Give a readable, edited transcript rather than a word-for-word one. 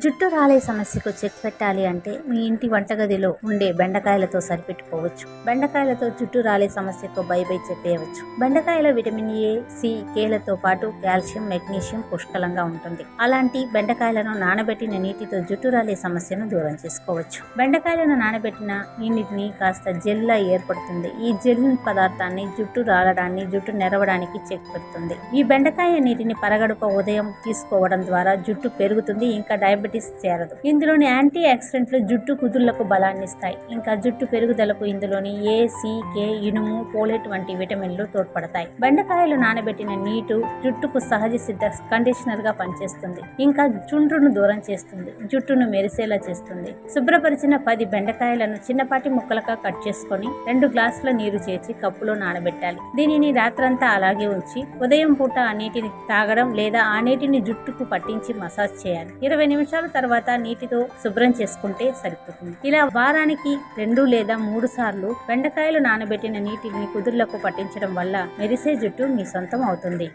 జుట్టు రాలే సమస్యకు చెక్ పెట్టాలి అంటే మీ ఇంటి వంటగదిలో ఉండే బెండకాయలతో సరిపెట్టుకోవచ్చు. బెండకాయలతో జుట్టు రాలే సమస్యకు బై చెప్పేయవచ్చు. బెండకాయలో విటమిన్ ఏ, సి, కేలతో పాటు కాల్షియం, మెగ్నీషియం పుష్కలంగా ఉంటుంది. అలాంటి బెండకాయలను నానబెట్టిన నీటితో జుట్టు రాలే సమస్యను దూరం చేసుకోవచ్చు. బెండకాయలను నానబెట్టిన ఈ నీటిని కాస్త జెల్లా ఏర్పడుతుంది. ఈ జెల్ పదార్థాన్ని జుట్టు రాలడాన్ని, జుట్టు నెరవడానికి చెక్ పెడుతుంది. ఈ బెండకాయ నీటిని పరగడుపు ఉదయం తీసుకోవడం ద్వారా జుట్టు పెరుగుతుంది, ఇంకా డయాబెటీస్ చేరదు. ఇందులోని యాంటీ ఆక్సిడెంట్లు జుట్టు కుదుళ్లకు బలాన్ని ఇస్తాయి. ఇంకా జుట్టు పెరుగుదలకు ఇందులోని ఏ, సి, కే, ఇనుము, ఫోలేట్ వంటి విటమిన్లు తోడ్పడతాయి. బెండకాయలు నానబెట్టిన నీటు జుట్టుకు సహజ సిద్ధ కండిషనర్ గా పనిచేస్తుంది. ఇంకా చుండ్రును దూరం చేస్తుంది, జుట్టును మెరిసేలా చేస్తుంది. శుభ్రపరిచిన 10 బెండకాయలను చిన్నపాటి ముక్కలుగా కట్ చేసుకొని 2 గ్లాసుల నీరు చేర్చి కప్పులో నానబెట్టాలి. దీనిని రాత్రంతా అలాగే ఉంచి ఉదయం పూట ఆ నీటిని తాగడం లేదా ఆ నీటిని జుట్టుకు పట్టించి మసాజ్ చేయాలి. 20 నిమిషాల తర్వాత నీటితో శుభ్రం చేసుకుంటే సరిపోతుంది. ఇలా వారానికి 2 లేదా 3 సార్లు బెండకాయలు నానబెట్టిన నీటిని కుదుర్లకు పట్టించడం వల్ల మెరిసే జుట్టు మీ సొంతం అవుతుంది.